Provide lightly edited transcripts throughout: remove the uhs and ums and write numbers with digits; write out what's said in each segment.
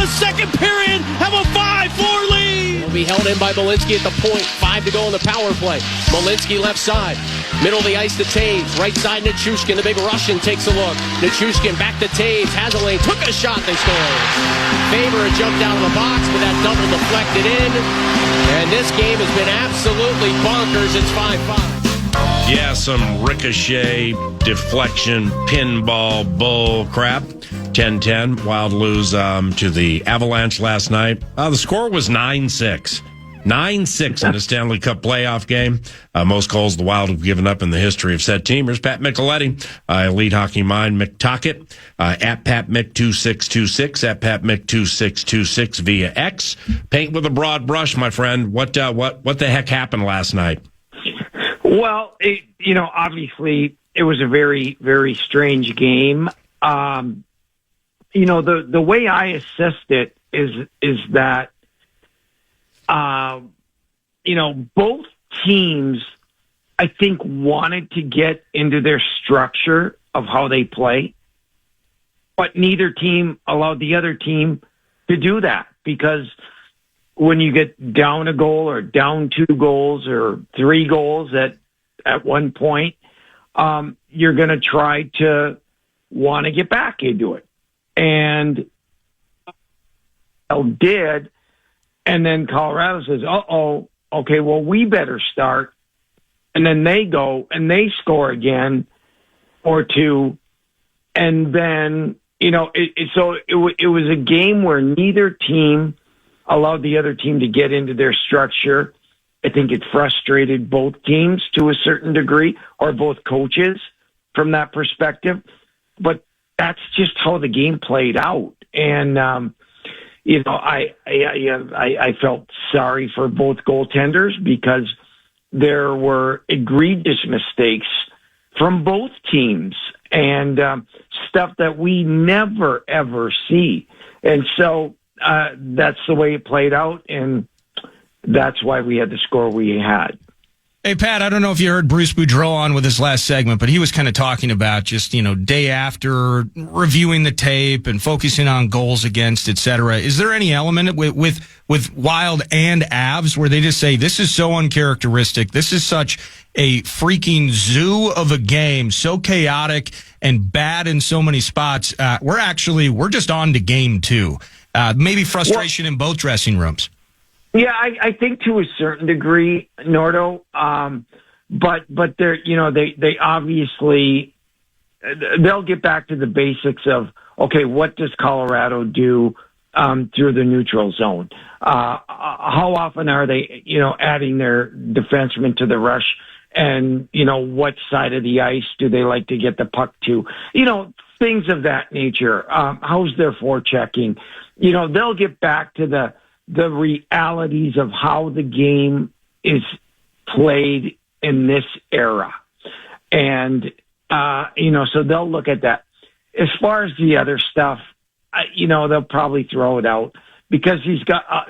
the second period have a 5-4 lead. Will be held in by Malinsky at the point. 5 to go in the power play. Malinsky left side. Middle of the ice to Taves. Right side Nichushkin. The big Russian takes a look. Nichushkin back to Taves. Has a lane. Took a shot. They score. Faber had jumped out of the box, but that double deflected in. And this game has been absolutely bonkers. It's 5-5. Yeah, some ricochet, deflection, pinball, bull crap. 10-10, Wild lose to the Avalanche last night. The score was 9-6. 9-6 in the Stanley Cup playoff game. Most goals the Wild have given up in the history of said teamers. Pat Micheletti, Elite Hockey Mind, Mick Tockett, at Pat Mick2626, at Pat Mick2626 via X. Paint with a broad brush, my friend. What the heck happened last night? Well, obviously it was a very, very strange game. The way I assessed it is that, both teams, I think, wanted to get into their structure of how they play, but neither team allowed the other team to do that, because when you get down a goal or down 2 goals or 3 goals at one point, you're going to try to want to get back into it. And did. And then Colorado says, okay, well, we better start. And then they go and they score again or 2. And then, it was a game where neither team allowed the other team to get into their structure. I think it frustrated both teams to a certain degree, or both coaches from that perspective. But that's just how the game played out. And, I felt sorry for both goaltenders, because there were egregious mistakes from both teams and stuff that we never, ever see. And so that's the way it played out, and that's why we had the score we had. Hey, Pat, I don't know if you heard Bruce Boudreau on with his last segment, but he was kind of talking about just, day after, reviewing the tape and focusing on goals against, et cetera. Is there any element with Wild and Avs where they just say, this is so uncharacteristic, this is such a freaking zoo of a game, so chaotic and bad in so many spots, we're just on to game 2. Maybe frustration in both dressing rooms. Yeah, I think to a certain degree, Nordo. But they're, they obviously, they'll get back to the basics of, okay, what does Colorado do through the neutral zone? How often are they, adding their defensemen to the rush? And, what side of the ice do they like to get the puck to? Things of that nature. How's their forechecking? They'll get back to the realities of how the game is played in this era. And, so they'll look at that. As far as the other stuff, they'll probably throw it out, because these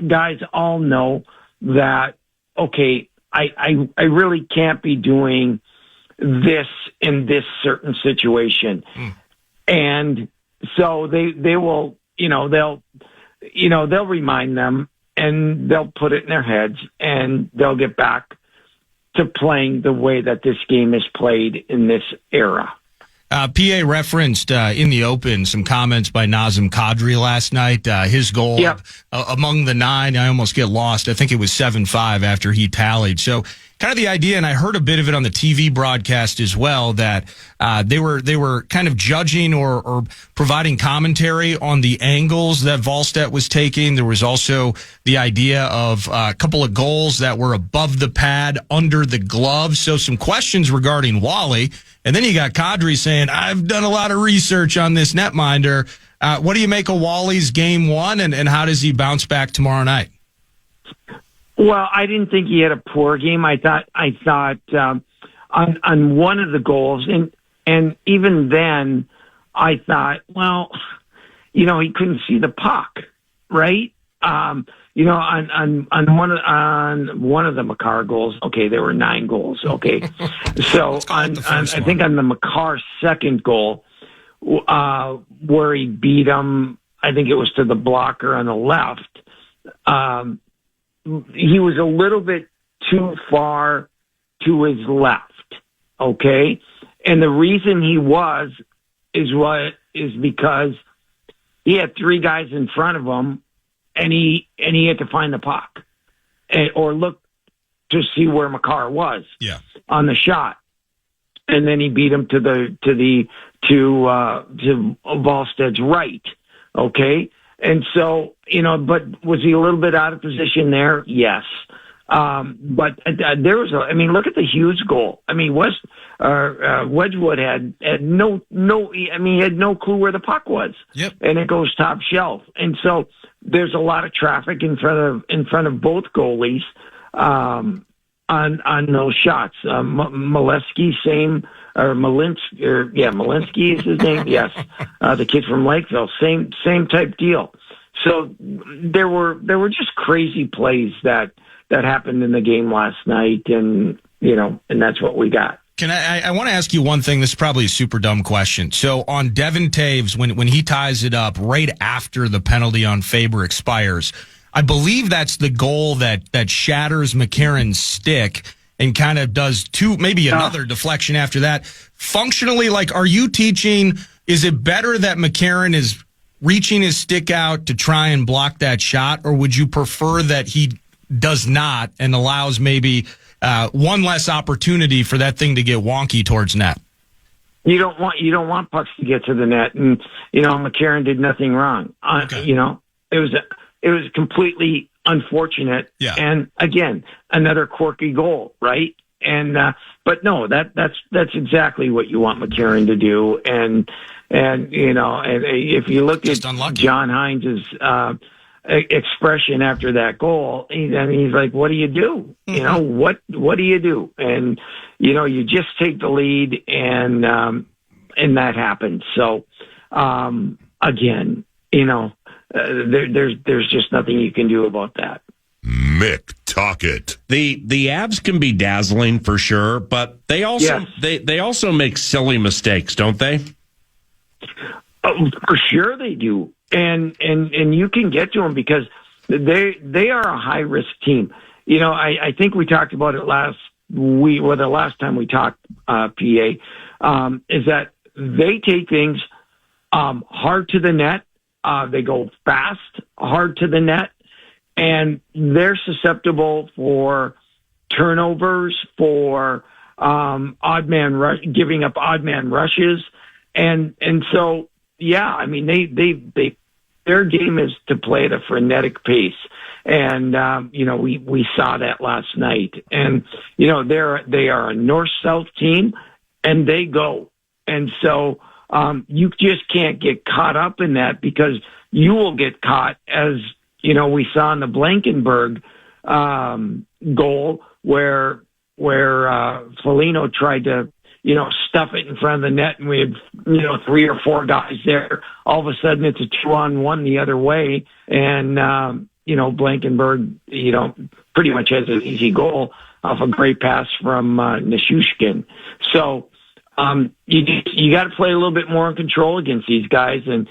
guys all know that, okay, I really can't be doing this in this certain situation. And so they will, they'll remind them, and they'll put it in their heads, and they'll get back to playing the way that this game is played in this era. PA referenced in the open some comments by Nazem Kadri last night. His goal among the 9, I almost get lost. I think it was 7-5 after he tallied. So kind of the idea, and I heard a bit of it on the TV broadcast as well, that they were kind of judging or providing commentary on the angles that Wallstedt was taking. There was also the idea of a couple of goals that were above the pad, under the glove. So some questions regarding Wally. And then you got Kadri saying, I've done a lot of research on this netminder. What do you make of Wally's game 1, and how does he bounce back tomorrow night? Well, I didn't think he had a poor game. I thought on one of the goals, and even then, I thought, well, he couldn't see the puck, right? On one of the Makar goals, okay, there were 9 goals, okay. So I think on the Makar second goal, where he beat him I think it was to the blocker on the left. He was a little bit too far to his left. Okay. And the reason he is because he had three guys in front of him and he had to find the puck or look to see where Makar was on the shot. And then he beat him to Volsted's right. Okay. And so, but was he a little bit out of position there? Yes. But there was look at the Hughes goal. I mean, Wedgwood had no, he had no clue where the puck was. Yep. And it goes top shelf. And so there's a lot of traffic in front of both goalies, on those shots. Malinsky, Malinsky is his name. Yes. The kid from Lakeville, same type deal. So there were just crazy plays that happened in the game last night, and that's what we got. Can I want to ask you one thing? This is probably a super dumb question. So on Devin Taves, when he ties it up right after the penalty on Faber expires, I believe that's the goal that shatters McCarron's stick and kind of does maybe another deflection after that. Functionally, are you teaching, is it better that McCarron is reaching his stick out to try and block that shot, or would you prefer that he does not and allows maybe one less opportunity for that thing to get wonky towards net? You don't want pucks to get to the net, and McCarron did nothing wrong. Okay. It was completely unfortunate, and again another quirky goal, right? And but no, that's exactly what you want McCarron to do, and if you look at John Hines' expression after that goal, he's like, "What do you do? What do you do?" And you just take the lead, and that happens. So again, there's just nothing you can do about that. Mick Tocchet. The Avs can be dazzling for sure, but they also they also make silly mistakes, don't they? For sure they do, and you can get to them because they are a high risk team. I think we talked about it last week, or the last time we talked, PA, is that they take things hard to the net. They go fast, hard to the net, and they're susceptible for turnovers, for giving up odd man rushes, and so they their game is to play at a frenetic pace, and we saw that last night, and they are a north-south team, and they go, and so. You just can't get caught up in that because you will get caught, as we saw in the Blankenberg goal where Foligno tried to stuff it in front of the net, and we had 3 or 4 guys there. All of a sudden, it's a 2-on-1 the other way, and Blankenberg pretty much has an easy goal off a great pass from Nichushkin. So. You got to play a little bit more in control against these guys and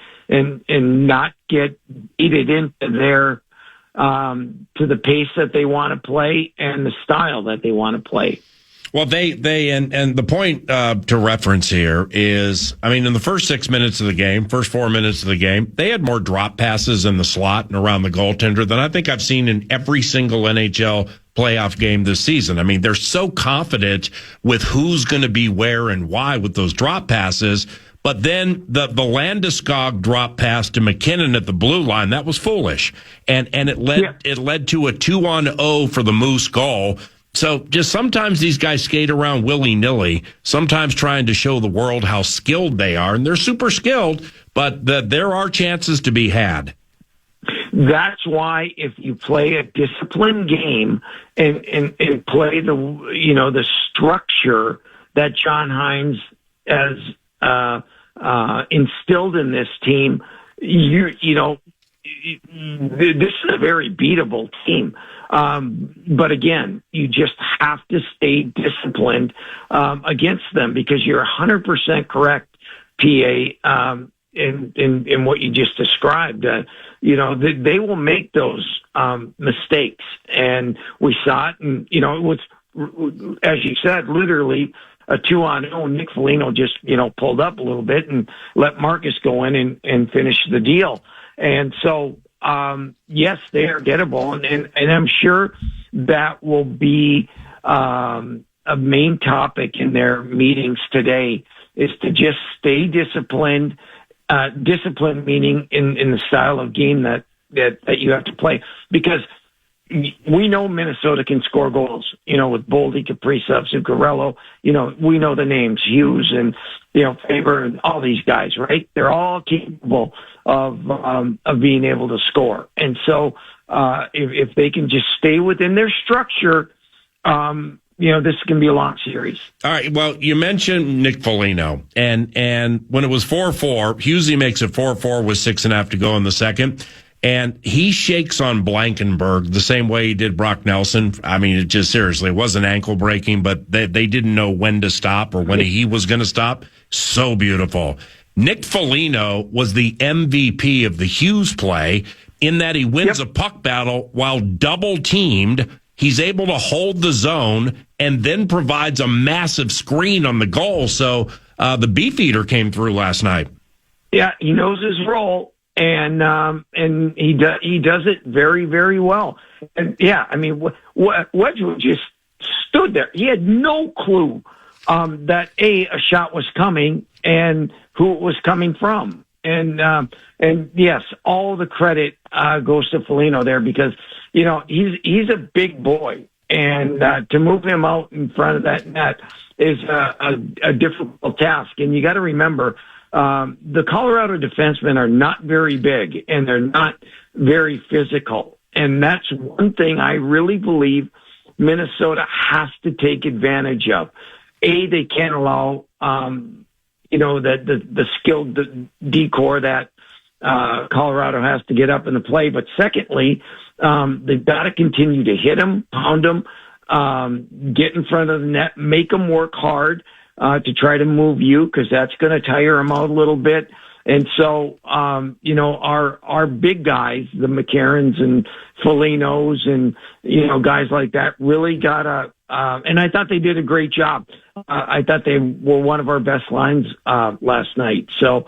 not get beated into their to the pace that they want to play and the style that they want to play. Well, they the point to reference here is, in the first 6 minutes of the game, first 4 minutes of the game, they had more drop passes in the slot and around the goaltender than I think I've seen in every single NHL playoff game this season. They're so confident with who's going to be where and why with those drop passes. But then the Landeskog drop pass to McKinnon at the blue line, that was foolish. And it led to a 2-on-0 for the Moose goal. So just sometimes these guys skate around willy-nilly, sometimes trying to show the world how skilled they are. And they're super skilled, but there are chances to be had. That's why if you play a disciplined game and play the structure that John Hines has instilled in this team, this is a very beatable team. But again, you just have to stay disciplined against them because you're 100% correct, PA. in what you just described. They will make those mistakes, and we saw it. And it was, as you said, literally a 2-on-0. Nick Foligno just pulled up a little bit and let Marcus go in and finish the deal. And so yes, they are gettable, and I'm sure that will be a main topic in their meetings today, is to just stay disciplined. Discipline meaning in the style of game that you have to play, because we know Minnesota can score goals. With Boldy, Kaprizov, Zuccarello. We know the names, Hughes and Faber and all these guys, right? They're all capable of being able to score. And so if they can just stay within their structure, this is going to be a long series. All right. Well, you mentioned Nick Foligno, and when it was 4-4, Husey makes it 4-4 with 6.5 to go in the second, and he shakes on Blankenberg the same way he did Brock Nelson. I mean, it just seriously, it wasn't ankle breaking, but they didn't know when to stop or when he was going to stop. So beautiful. Nick Foligno was the MVP of the Hughes play in that he wins a puck battle while double teamed. He's able to hold the zone and then provides a massive screen on the goal. So the Beefeater came through last night. Yeah, he knows his role, and he does it very, very well. And yeah, I mean, Wedgwood just stood there. He had no clue that a shot was coming and who it was coming from. And yes, all the credit goes to Foligno there, because he's a big boy, and to move him out in front of that net is a difficult task. And you got to remember, the Colorado defensemen are not very big, and they're not very physical, and that's one thing I really believe Minnesota has to take advantage of. They can't allow the skilled decor that Colorado has to get up in the play. But secondly, they've got to continue to hit them, pound them, get in front of the net, make them work hard to try to move you, because that's going to tire them out a little bit. And so, our big guys, the McCarrons and Folignos and, guys like that, really got to, and I thought they did a great job. I thought they were one of our best lines last night. So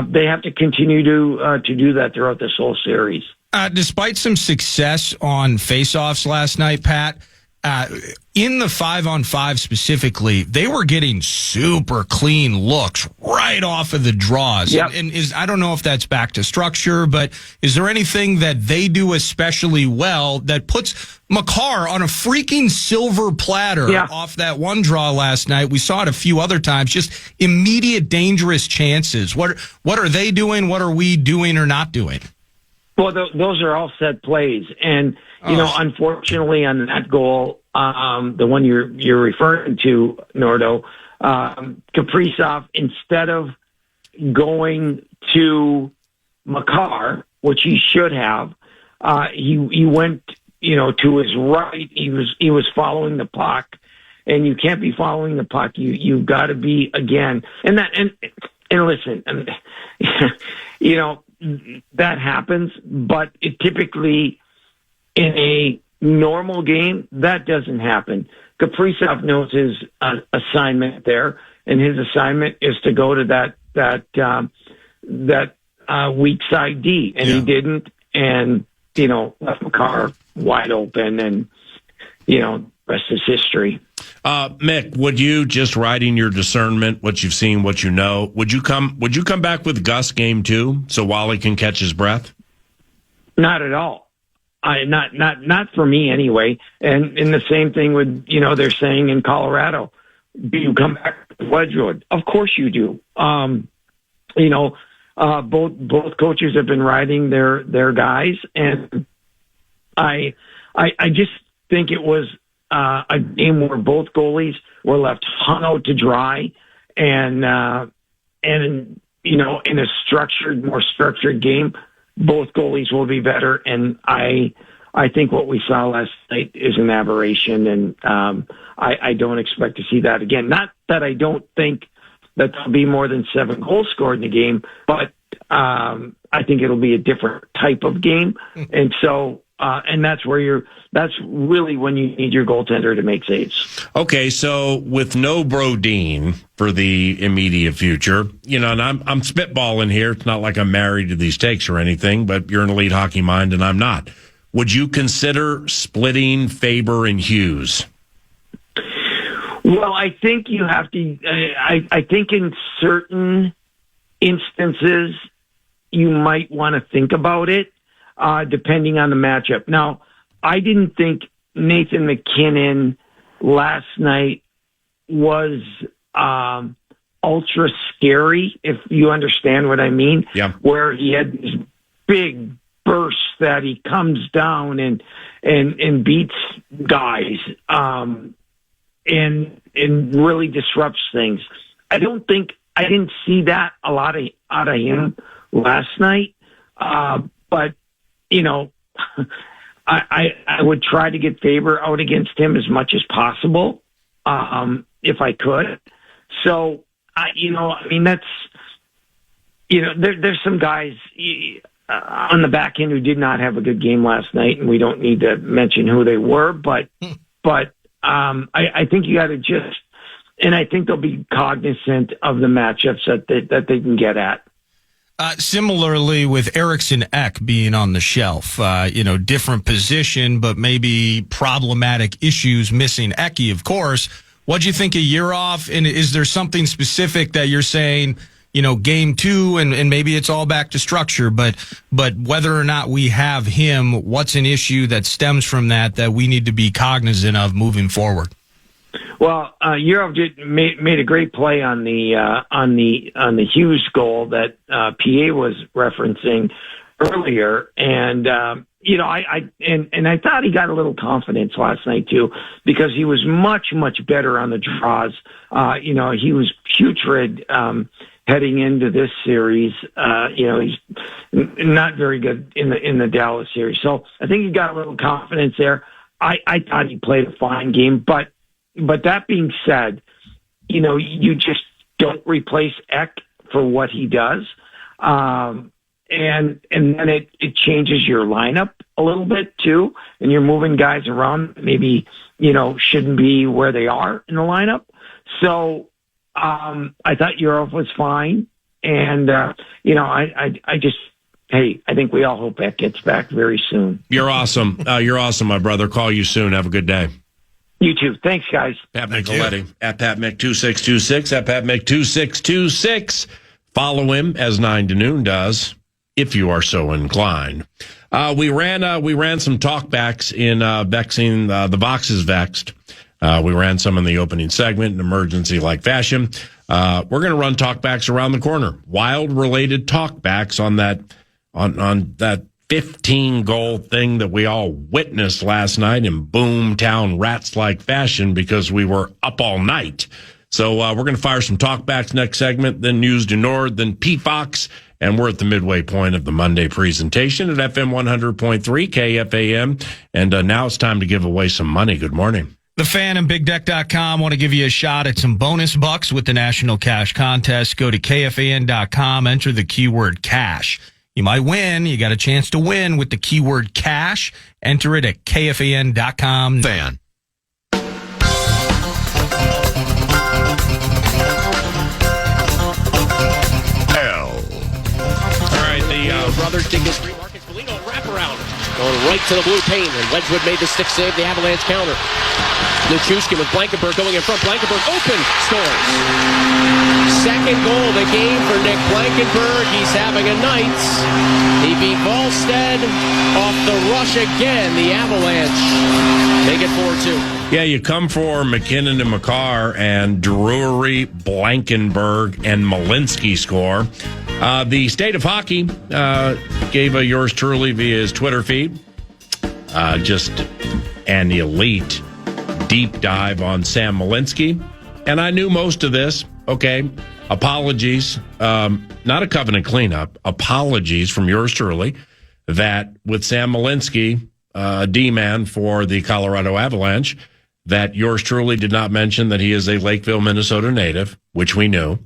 they have to continue to do that throughout this whole series. Despite some success on faceoffs last night, Pat, in the 5-on-5 specifically, they were getting super clean looks right off of the draws. Yep. And I don't know if that's back to structure, but is there anything that they do especially well that puts Makar on a freaking silver platter off that one draw last night? We saw it a few other times, just immediate dangerous chances. What are they doing? What are we doing or not doing? Well, those are all set plays. And, unfortunately on that goal, the one you're referring to, Nordo, Kaprizov, instead of going to Makar, which he should have, he went, to his right. He was following the puck, and you can't be following the puck. You've got to be again. And listen, that happens, but it typically in a normal game, that doesn't happen. Kaprizov knows his assignment there, and his assignment is to go to that weak side D, and he didn't, and left Makar wide open, and rest is history. Mick, would you, just riding your discernment, what you've seen, what you know, would you come back with Gus game 2 so Wally can catch his breath? Not at all. Not for me anyway. And the same thing with, they're saying in Colorado, do you come back with Wedgwood? Of course you do. Both coaches have been riding their guys, and I just think it was a game where both goalies were left hung out to dry, and in a more structured game, both goalies will be better. And I think what we saw last night is an aberration, and I don't expect to see that again. Not that I don't think that there'll be more than 7 goals scored in the game, but I think it'll be a different type of game. And so, and that's really when you need your goaltender to make saves. Okay, so with no Brodin for the immediate future, and I'm spitballing here. It's not like I'm married to these takes or anything, but you're an elite hockey mind and I'm not. Would you consider splitting Faber and Hughes? Well, I think you have to. I think in certain instances you might want to think about it, depending on the matchup. Now, I didn't think Nathan McKinnon last night was ultra scary, if you understand what I mean. Yeah. Where he had these big bursts that he comes down and beats guys, and really disrupts things. I didn't see that a lot out of him last night. But I would try to get Faber out against him as much as possible, if I could. So, that's, there's some guys on the back end who did not have a good game last night, and we don't need to mention who they were, but I think you got to and I think they'll be cognizant of the matchups that they can get at. Similarly, with Eriksson Ek being on the shelf, different position, but maybe problematic issues missing Eki, of course. What'd you think a year off? And is there something specific that you're saying, game 2, and maybe it's all back to structure, but whether or not we have him, what's an issue that stems from that we need to be cognizant of moving forward? Well, Yurov made a great play on the Hughes goal that PA was referencing earlier, and I thought he got a little confidence last night too, because he was much better on the draws. He was putrid heading into this series. He's not very good in the Dallas series, so I think he got a little confidence there. I thought he played a fine game, but that being said, you just don't replace Ek for what he does. And then it changes your lineup a little bit too. And you're moving guys around that maybe, shouldn't be where they are in the lineup. So, I thought Yurov was fine. And, I think we all hope Ek gets back very soon. You're awesome. You're awesome, my brother. Call you soon. Have a good day. You too. Thanks, guys. Pat Micheletti at Pat Mick 2626 at Pat Mick 2626. Follow him as 9 to noon does, if you are so inclined. We ran some talkbacks in vexing the boxes vexed. We ran some in the opening segment in emergency-like fashion. We're going to run talkbacks around the corner. Wild-related talkbacks on that 15-goal thing that we all witnessed last night in boomtown rats-like fashion because we were up all night. So we're going to fire some talkbacks next segment, then News du Nord, then PFOX, and we're at the midway point of the Monday presentation at FM 100.3 KFAN. And now it's time to give away some money. Good morning. The Fan and BigDeck.com want to give you a shot at some bonus bucks with the National Cash Contest. Go to KFAN.com, enter the keyword cash. You might win. You got a chance to win with the keyword cash. Enter it at KFAN.com. Fan. L. All right, the brothers dig this free Marcus Foligno wraparound. Going right to the blue paint, and Wedgwood made the stick save, the Avalanche counter. Nichushkin with Blankenberg going in front. Blankenberg open, scores. Second goal of the game for Nick Blankenberg. He's having a night. He beat Volstead off the rush again. The Avalanche make it 4-2. Yeah, you come for McKinnon and McCarr, and Drury, Blankenberg, and Malinsky score. The State of Hockey gave yours truly via his Twitter feed just an elite deep dive on Sam Malinsky. And I knew most of this. Okay, apologies. Not a covenant cleanup. Apologies from yours truly that with Sam Malinsky, D-man for the Colorado Avalanche, that yours truly did not mention that he is a Lakeville, Minnesota native, which we knew.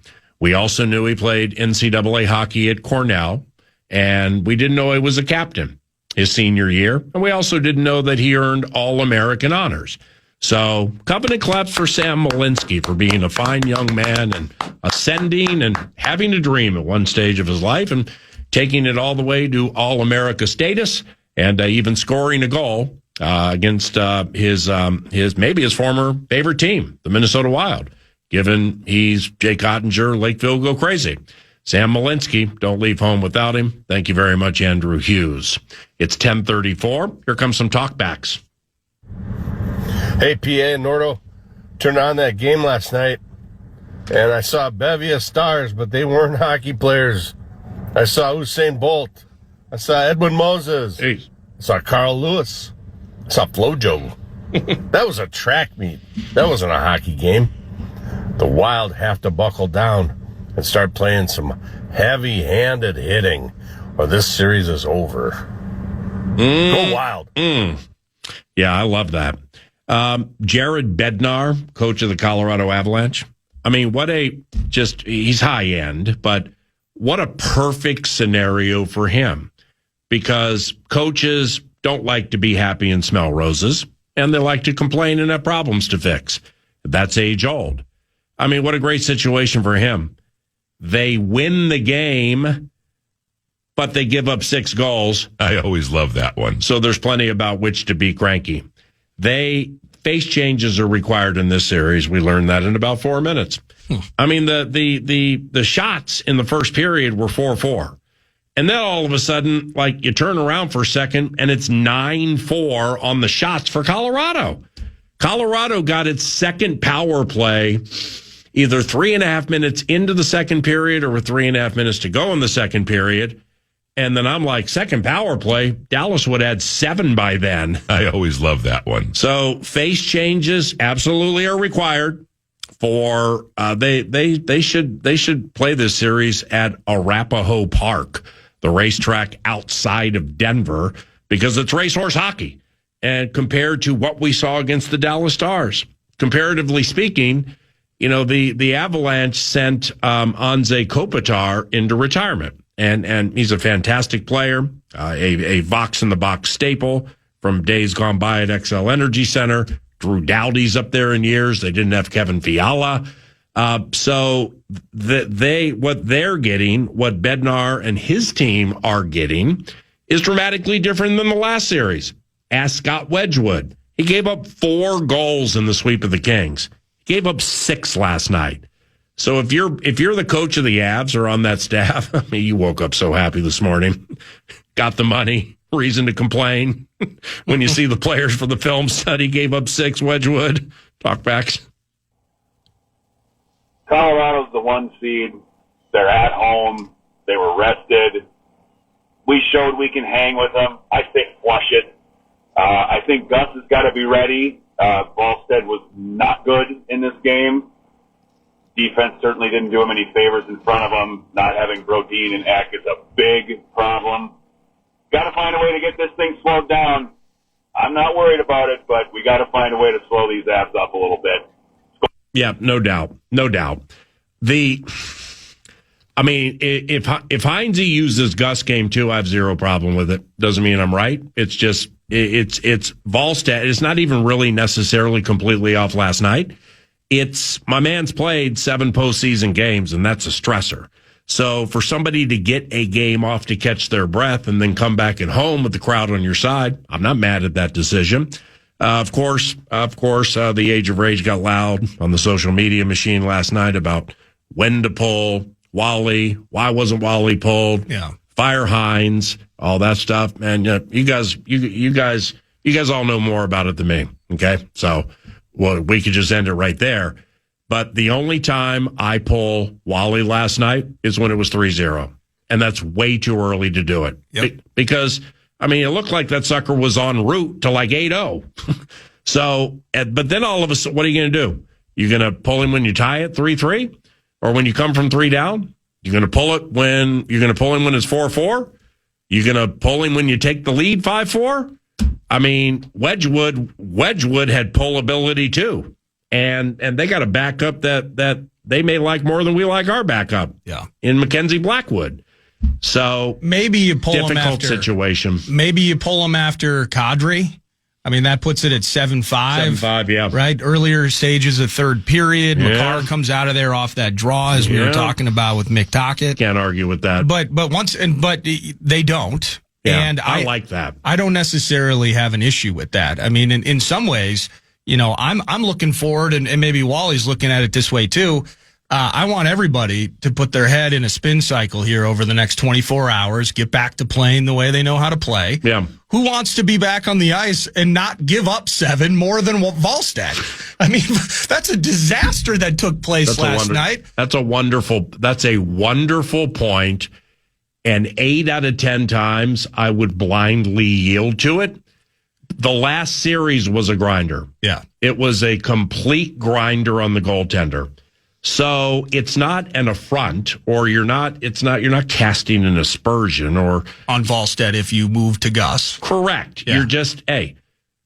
We also knew he played NCAA hockey at Cornell, and we didn't know he was a captain his senior year. And we also didn't know that he earned All-American honors. So, company claps for Sam Malinsky for being a fine young man and ascending and having a dream at one stage of his life and taking it all the way to All-America status and even scoring a goal against his former favorite team, the Minnesota Wild, given he's Jay Cottinger, Lakeville go crazy. Sam Malinsky, don't leave home without him. Thank you very much, Andrew Hughes. It's 10:34. Here comes some talkbacks. Hey, PA and Nordo, turned on that game last night, and I saw a bevy of stars, but they weren't hockey players. I saw Usain Bolt. I saw Edwin Moses. Hey. I saw Carl Lewis. I saw Flojo. That was a track meet. That wasn't a hockey game. The Wild have to buckle down and start playing some heavy-handed hitting, or this series is over. Go Wild. Yeah, I love that. Jared Bednar, coach of the Colorado Avalanche. I mean, he's high end, but what a perfect scenario for him, because coaches don't like to be happy and smell roses, and they like to complain and have problems to fix. That's age old. I mean, what a great situation for him. They win the game, but they give up 6 goals. I always love that one. So there's plenty about which to be cranky. Face changes are required in this series. We learned that in about 4 minutes. I mean, the shots in the first period were 4-4. And then all of a sudden, like, you turn around for a second and it's 9-4 on the shots for Colorado. Colorado got its second power play either 3.5 minutes into the second period or with 3.5 minutes to go in the second period. And then I'm like, second power play, Dallas would add 7 by then. I always love that one. So face changes absolutely are required for they should play this series at Arapahoe Park, the racetrack outside of Denver, because it's racehorse hockey. And compared to what we saw against the Dallas Stars, comparatively speaking, you know, the Avalanche sent Anze Kopitar into retirement. And he's a fantastic player, a Vox in the Box staple from days gone by at XL Energy Center. Drew Doughty's up there in years. They didn't have Kevin Fiala. So what they're getting, what Bednar and his team are getting, is dramatically different than the last series. Ask Scott Wedgwood. He gave up 4 goals in the sweep of the Kings. He gave up 6 last night. So if you're the coach of the Avs or on that staff, I mean, you woke up so happy this morning, got the money, reason to complain when you see the players for the film study gave up 6. Wedgwood, talkbacks. Colorado's the 1 seed. They're at home. They were rested. We showed we can hang with them. I think flush it. I think Gus has got to be ready. Ballstead was not good in this game. Defense certainly didn't do him any favors in front of him. Not having Brodin and Eck is a big problem. Got to find a way to get this thing slowed down. I'm not worried about it, but we got to find a way to slow these Avs up a little bit. Yeah, no doubt. No doubt. If Heinze uses Gus game 2, I have zero problem with it. Doesn't mean I'm right. It's just, it's Volstead. It's not even really necessarily completely off last night. It's my man's played 7 postseason games, and that's a stressor. So for somebody to get a game off to catch their breath and then come back at home with the crowd on your side, I'm not mad at that decision. Of course, the Age of Rage got loud on the social media machine last night about when to pull Wally. Why wasn't Wally pulled? Yeah. Fire Hines, all that stuff. Man, you guys all know more about it than me. Okay. So, well, we could just end it right there. But the only time I pull Wally last night is when it was 3-0. And that's way too early to do it. Yep. Because, I mean, it looked like that sucker was en route to like 8-0. So, but then all of a sudden, what are you going to do? You're going to pull him when you tie it 3-3? Or when you come from 3 down? You're going to pull him when it's 4-4? You're going to pull him when you take the lead 5-4? I mean, Wedgwood had pull ability too. And they got to back up that they may like more than we like our backup. Yeah. In Mackenzie Blackwood. So maybe you pull him difficult after situation. Maybe you pull him after Kadri. I mean, that puts it at 7-5. 7-5, yeah. Right? Earlier stages of third period. Yeah. McCarr comes out of there off that draw, as we were talking about with Mick Tocchet. Can't argue with that. But they don't. Yeah, And I like that. I don't necessarily have an issue with that. I mean, in some ways, I'm looking forward, and maybe Wally's looking at it this way too. I want everybody to put their head in a spin cycle here over the next 24 hours, get back to playing the way they know how to play. Yeah. Who wants to be back on the ice and not give up 7 more than Volstad? I mean, that's a disaster that took place last night. That's a wonderful point. And 8 out of 10 times, I would blindly yield to it. The last series was a grinder. Yeah. It was a complete grinder on the goaltender. So it's not an affront, or you're not casting an aspersion or on Volstad if you move to Gus. Correct. Yeah. You're just, hey,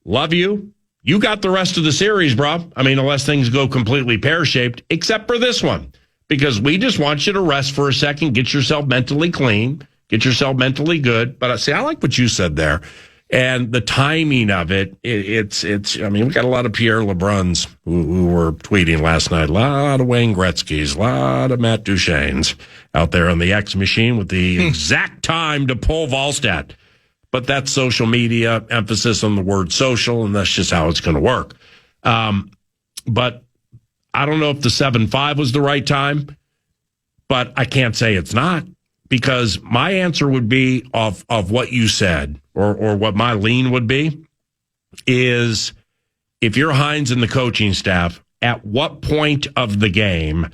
love you. You got the rest of the series, bro. I mean, unless things go completely pear-shaped, except for this one. Because we just want you to rest for a second, get yourself mentally clean, get yourself mentally good. But I like what you said there. And the timing of it, it's. I mean, we got a lot of Pierre LeBruns who were tweeting last night. A lot of Wayne Gretzky's, a lot of Matt Duchene's out there on the X machine with the exact time to pull Volstad. But that's social media, emphasis on the word social, and that's just how it's going to work. But I don't know if the 7-5 was the right time, but I can't say it's not, because my answer would be of what you said, or what my lean would be, is if you're Hines and the coaching staff, at what point of the game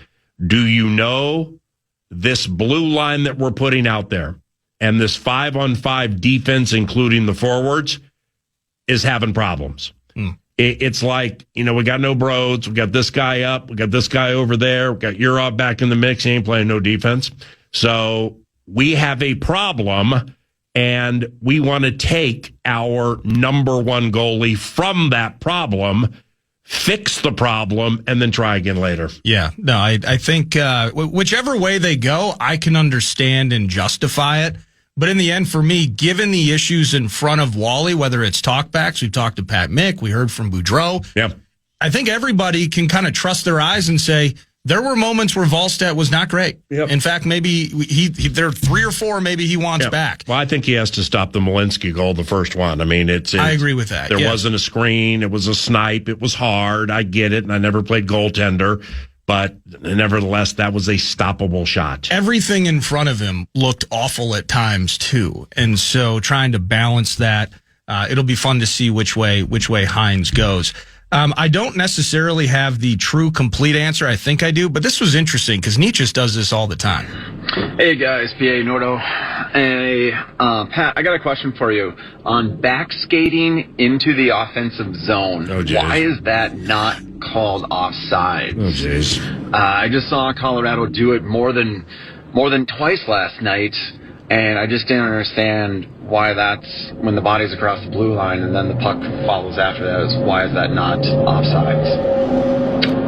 do you know this blue line that we're putting out there and this 5-on-5 defense, including the forwards, is having problems? It's like, we got no Broads, we got this guy up, we got this guy over there, we got Urov back in the mix, he ain't playing no defense. So we have a problem, and we want to take our number one goalie from that problem, fix the problem, and then try again later. Yeah, no, I think whichever way they go, I can understand and justify it. But in the end, for me, given the issues in front of Wally, whether it's talkbacks, we've talked to Pat Mick, we heard from Boudreau. Yeah. I think everybody can kind of trust their eyes and say, there were moments where Volstad was not great. Yep. In fact, maybe there are 3 or 4 maybe he wants back. Well, I think he has to stop the Malinsky goal, the first one. I mean, I agree with that. There wasn't a screen. It was a snipe. It was hard. I get it, and I never played goaltender. But nevertheless, that was a stoppable shot. Everything in front of him looked awful at times, too. And so trying to balance that, it'll be fun to see which way Hines goes. I don't necessarily have the true complete answer. I think I do, but this was interesting because Nietzsche does this all the time. Hey guys, PA Nordo. Hey, Pat, I got a question for you. On back skating into the offensive zone, why is that not called offside? Oh, jeez. I just saw Colorado do it more than twice last night, and I just didn't understand why that's when the body's across the blue line and then the puck follows after that. Why is that not offsides?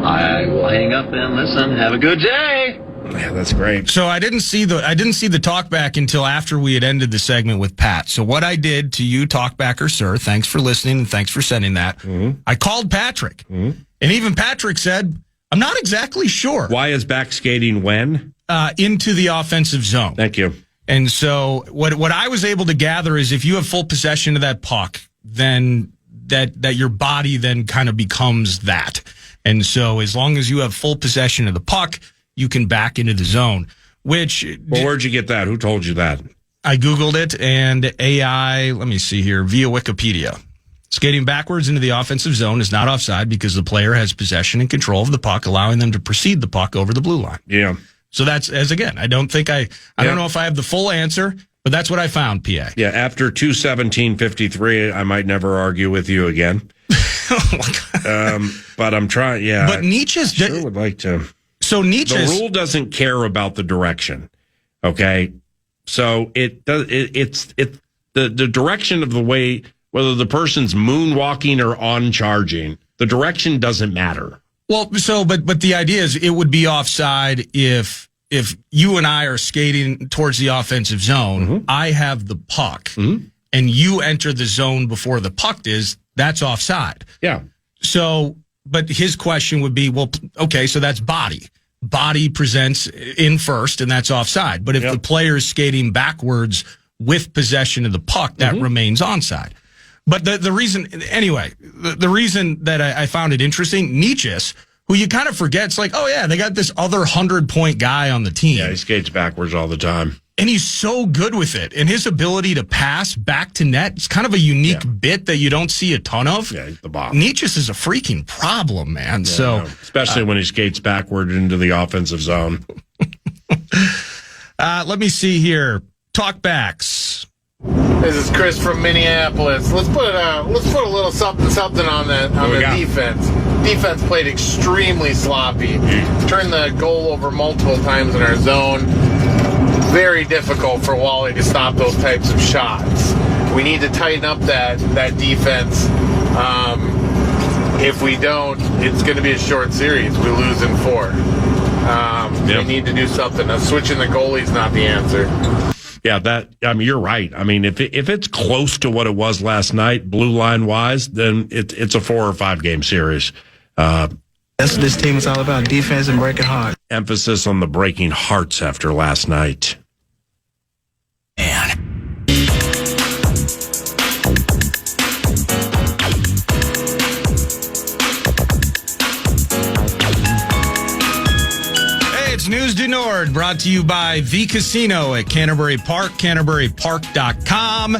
I will hang up and listen. Have a good day. Yeah, that's great. So I didn't see the talkback until after we had ended the segment with Pat. So what I did to you, talkbacker sir, thanks for listening and thanks for sending that. Mm-hmm. I called Patrick, and even Patrick said, I'm not exactly sure. Why is back skating when? Into the offensive zone. Thank you. And so what I was able to gather is if you have full possession of that puck, then that your body then kind of becomes that. And so as long as you have full possession of the puck, you can back into the zone. Well, where'd you get that? Who told you that? I Googled it, and AI, let me see here, via Wikipedia. Skating backwards into the offensive zone is not offside because the player has possession and control of the puck, allowing them to precede the puck over the blue line. Yeah. So that's, I don't think I don't know if I have the full answer, but that's what I found, PA. Yeah, after 2:17:53, I might never argue with you again. But I'm trying, yeah. But Nietzsche's... sure would like to... So Nietzsche's... The rule doesn't care about the direction, okay? So it's the direction of the way, whether the person's moonwalking or on charging, the direction doesn't matter. Well, but the idea is it would be offside if you and I are skating towards the offensive zone, I have the puck, and you enter the zone before the puck is, that's offside. Yeah. So, but his question would be, well, okay, so that's body. Body presents in first, and that's offside. But if the player is skating backwards with possession of the puck, that remains onside. But the reason, anyway, the reason that I found it interesting, Nietzsche, who you kind of forget, it's like, oh yeah, they got this other 100-point guy on the team. Yeah, he skates backwards all the time. And he's so good with it. And his ability to pass back to net, it's kind of a unique bit that you don't see a ton of. Yeah, he's the bomb. Nietzsche is a freaking problem, man. Yeah, so, especially when he skates backward into the offensive zone. Let me see here. Talkbacks. This is Chris from Minneapolis. Let's put a little something on the defense. Defense played extremely sloppy. Turned the goal over multiple times in our zone. Very difficult for Wally to stop those types of shots. We need to tighten up that defense. If we don't, it's going to be a short series. We lose in 4. We need to do something. Switching the goalie's not the answer. Yeah, you're right. I mean, if it's close to what it was last night, blue line wise, then it's a 4 or 5 game series. That's what this team is all about: defense and breaking hearts. Emphasis on the breaking hearts after last night. Man. It's News du Nord, brought to you by The Casino at Canterbury Park, CanterburyPark.com.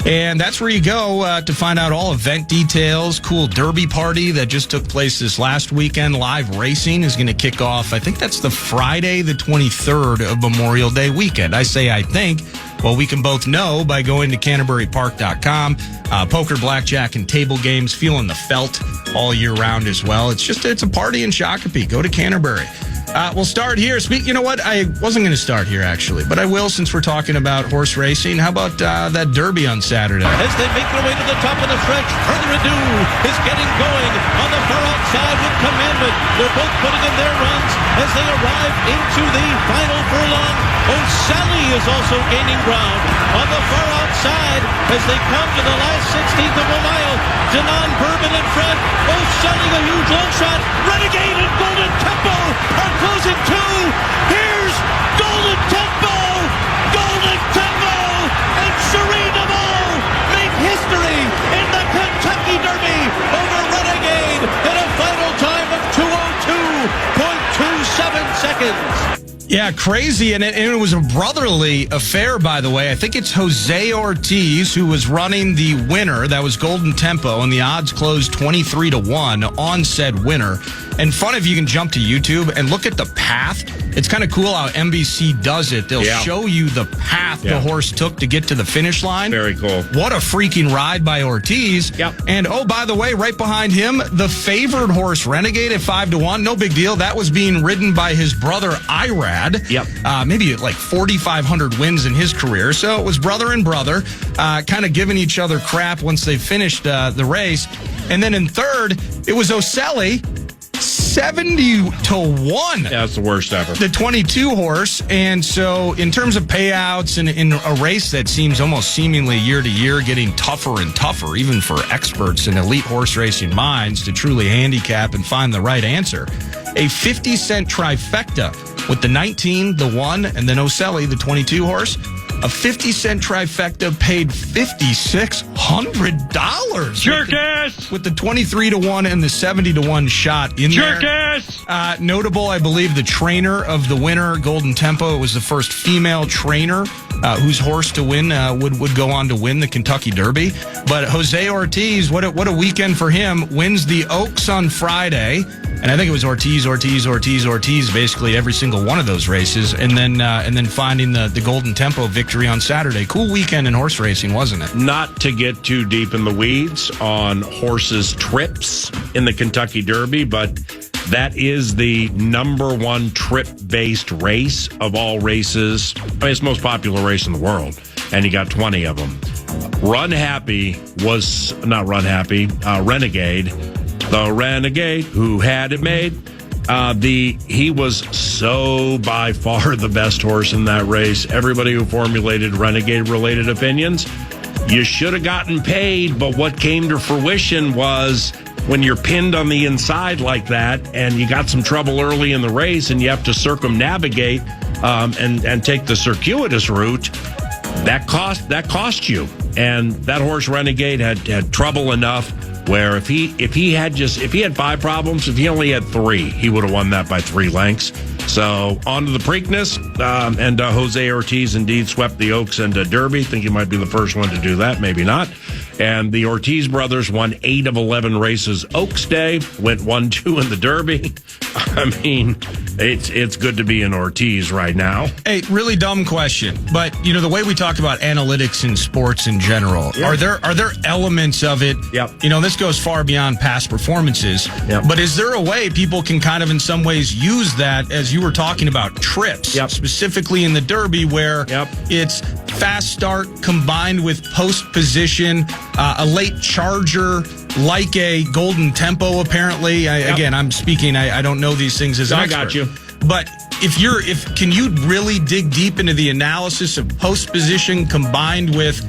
And that's where you go to find out all event details. Cool derby party that just took place this last weekend. Live racing is going to kick off. I think that's the Friday, the 23rd of Memorial Day weekend. I say I think. Well, we can both know by going to CanterburyPark.com. Poker, blackjack, and table games, feeling the felt all year round as well. It's a party in Shakopee. Go to Canterbury. We'll start here. You know what? I wasn't going to start here, actually, but I will since we're talking about horse racing. How about that Derby on Saturday? As they make their way to the top of the stretch, Further Ado is getting going on the far outside with Commandment. They're both putting in their runs as they arrive into the final furlong. O'Sally is also gaining ground on the far outside as they come to the last 16th of a mile. Denon Bourbon in front. O'Sally, a huge long shot. Renegade and Golden Tempo are closing too. Here's Golden Tempo. Golden Tempo and Cherie DeVol make history in the Kentucky Derby over Renegade in a final time of 2:02.27 seconds. Yeah, crazy. And it was a brotherly affair, by the way. I think it's Jose Ortiz who was running the winner. That was Golden Tempo, and the odds closed 23-1 on said winner. And fun if you can jump to YouTube and look at the path. It's kind of cool how NBC does it. They'll show you the path the horse took to get to the finish line. Very cool. What a freaking ride by Ortiz. Yep. And, oh, by the way, right behind him, the favored horse, Renegade, at 5-1. No big deal. That was being ridden by his brother, Irad. Yep. Maybe like 4,500 wins in his career. So it was brother and brother, kind of giving each other crap once they finished the race. And then in third, it was O'Sally, 70-1. That's the worst ever. The 22 horse. And so in terms of payouts and in a race that seems almost seemingly year to year getting tougher and tougher, even for experts and elite horse racing minds to truly handicap and find the right answer, a 50-cent trifecta with the 19, the 1, and then O'Sally, the 22 horse. A 50-cent trifecta paid $5,600. Jerk-ass! With the 23-1 and the 70-1 shot in there. Jerk-ass! Notable, I believe, the trainer of the winner, Golden Tempo. It was the first female trainer whose horse to win would go on to win the Kentucky Derby. But Jose Ortiz, what a weekend for him. Wins the Oaks on Friday. And I think it was Ortiz, basically every single one of those races. And then finding the Golden Tempo victory on Saturday. Cool weekend in horse racing, wasn't it? Not to get too deep in the weeds on horses' trips in the Kentucky Derby, but that is the number one trip-based race of all races. I mean, it's the most popular race in the world, and you got 20 of them. Renegade The Renegade who had it made. He was so by far the best horse in that race. Everybody who formulated Renegade-related opinions, you should have gotten paid, but what came to fruition was when you're pinned on the inside like that and you got some trouble early in the race and you have to circumnavigate and take the circuitous route, that cost you. And that horse Renegade had trouble enough where if he had 5 problems, if he only had 3, he would have won that by 3 lengths. So on to the Preakness, and Jose Ortiz indeed swept the Oaks and Derby. Think he might be the first one to do that, maybe not. And the Ortiz brothers won 8 of 11 races Oaks Day, went 1-2 in the Derby. I mean, it's good to be an Ortiz right now. Hey, really dumb question, but the way we talk about analytics in sports in general, are there elements of it? Yep. This goes far beyond past performances. Yep. But is there a way people can kind of in some ways use that, as you were talking about, trips, specifically in the Derby, where it's fast start combined with post position, a late charger, like a Golden Tempo, apparently. Again, I'm speaking, I don't know these things as an expert. I got you. But can you really dig deep into the analysis of post position combined with,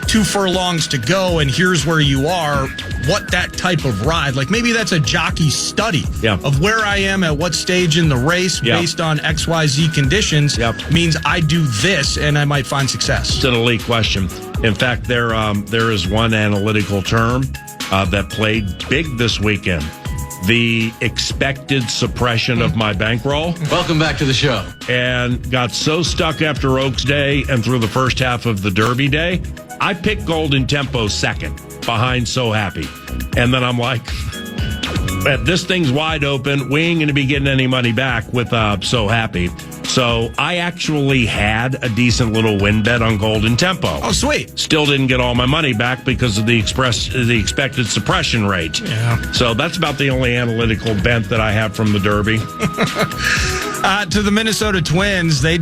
2 furlongs to go and here's where you are, what that type of ride, like maybe that's a jockey study of where I am at what stage in the race based on XYZ conditions means I do this and I might find success. It's an elite question. In fact, there is one analytical term that played big this weekend. The expected suppression of my bankroll. Welcome back to the show. And got so stuck after Oaks Day and through the first half of the Derby Day, I picked Golden Tempo second behind So Happy. And then I'm like, this thing's wide open. We ain't going to be getting any money back with So Happy. So I actually had a decent little win bet on Golden Tempo. Oh, sweet. Still didn't get all my money back because of the expected suppression rate. Yeah. So that's about the only analytical bent that I have from the Derby. To the Minnesota Twins, they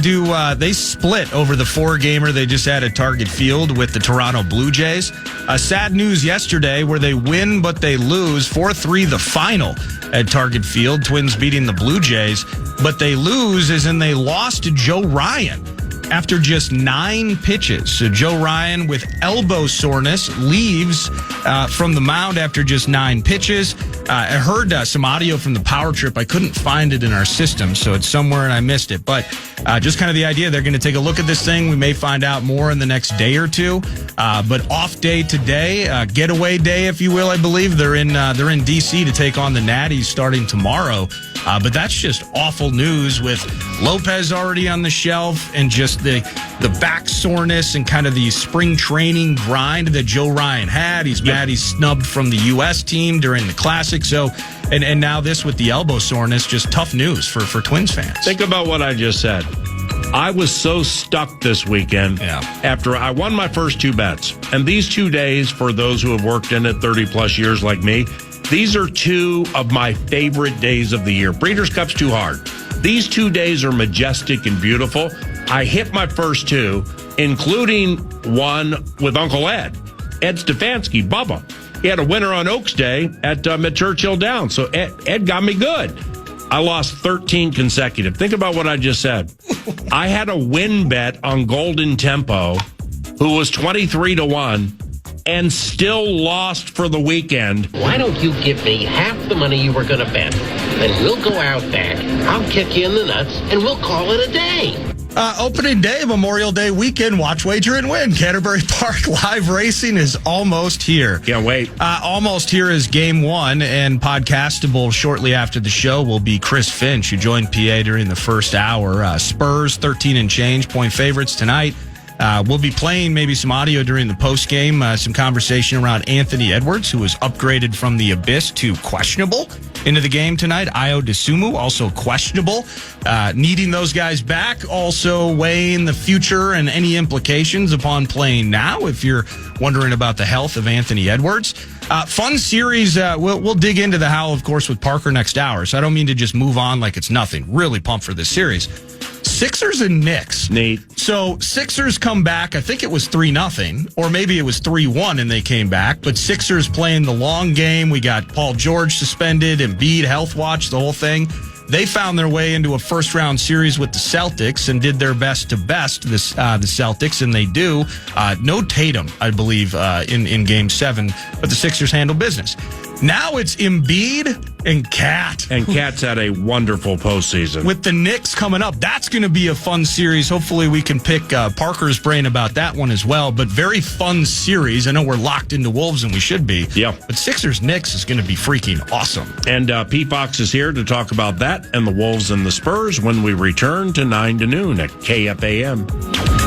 split over the 4-gamer they just had at Target Field with the Toronto Blue Jays. Sad news yesterday where they win but they lose 4-3 the final at Target Field. Twins beating the Blue Jays, but they lose as in they lost to Joe Ryan after just 9 pitches. So Joe Ryan with elbow soreness leaves from the mound after just 9 pitches. I heard some audio from the power trip. I couldn't find it in our system, so it's somewhere and I missed it. But just kind of the idea, they're going to take a look at this thing. We may find out more in the next day or two. But off day today, getaway day, if you will, I believe. They're in D.C. to take on the Natties starting tomorrow. But that's just awful news with Lopez already on the shelf and just the back soreness and kind of the spring training grind that Joe Ryan had. He's mad he's snubbed from the U.S. team during the Classic. So, and now this with the elbow soreness, just tough news for Twins fans. Think about what I just said. I was so stuck this weekend after I won my first 2 bets. And these 2 days, for those who have worked in it 30 plus years like me, these are 2 of my favorite days of the year. Breeders' Cup's too hard. These 2 days are majestic and beautiful. I hit my first 2, including one with Uncle Ed Stefanski, Bubba. He had a winner on Oaks Day at Mid-Churchill Downs. So Ed got me good. I lost 13 consecutive. Think about what I just said. I had a win bet on Golden Tempo, who was 23-1. And still lost for the weekend. Why don't you give me half the money you were going to bet? Then we'll go out back, I'll kick you in the nuts, and we'll call it a day. Opening day, Memorial Day weekend, watch, wager, and win. Canterbury Park live racing is almost here. Can't wait. Almost here is game 1, and podcastable shortly after the show will be Chris Finch, who joined PA during the first hour. Spurs, 13 and change, point favorites tonight. We'll be playing maybe some audio during the post game, some conversation around Anthony Edwards, who was upgraded from the abyss to questionable into the game tonight. Io DeSumo, also questionable. Needing those guys back, also weighing the future and any implications upon playing now, if you're wondering about the health of Anthony Edwards. Fun series. We'll dig into the how, of course, with Parker next hour. So I don't mean to just move on like it's nothing. Really pumped for this series. Sixers and Knicks. Neat. So Sixers come back. I think it was 3-0, or maybe it was 3-1 and they came back. But Sixers playing the long game. We got Paul George suspended, Embiid, health watch, the whole thing. They found their way into a first-round series with the Celtics and did their best to best the Celtics, and they do. No Tatum, I believe, in Game 7, but the Sixers handle business. Now it's Embiid and Cat. And Cat's had a wonderful postseason. With the Knicks coming up, that's going to be a fun series. Hopefully we can pick Parker's brain about that one as well. But very fun series. I know we're locked into Wolves, and we should be. Yeah. But Sixers-Knicks is going to be freaking awesome. And Pete Fox is here to talk about that and the Wolves and the Spurs when we return to 9 to noon at KFAN.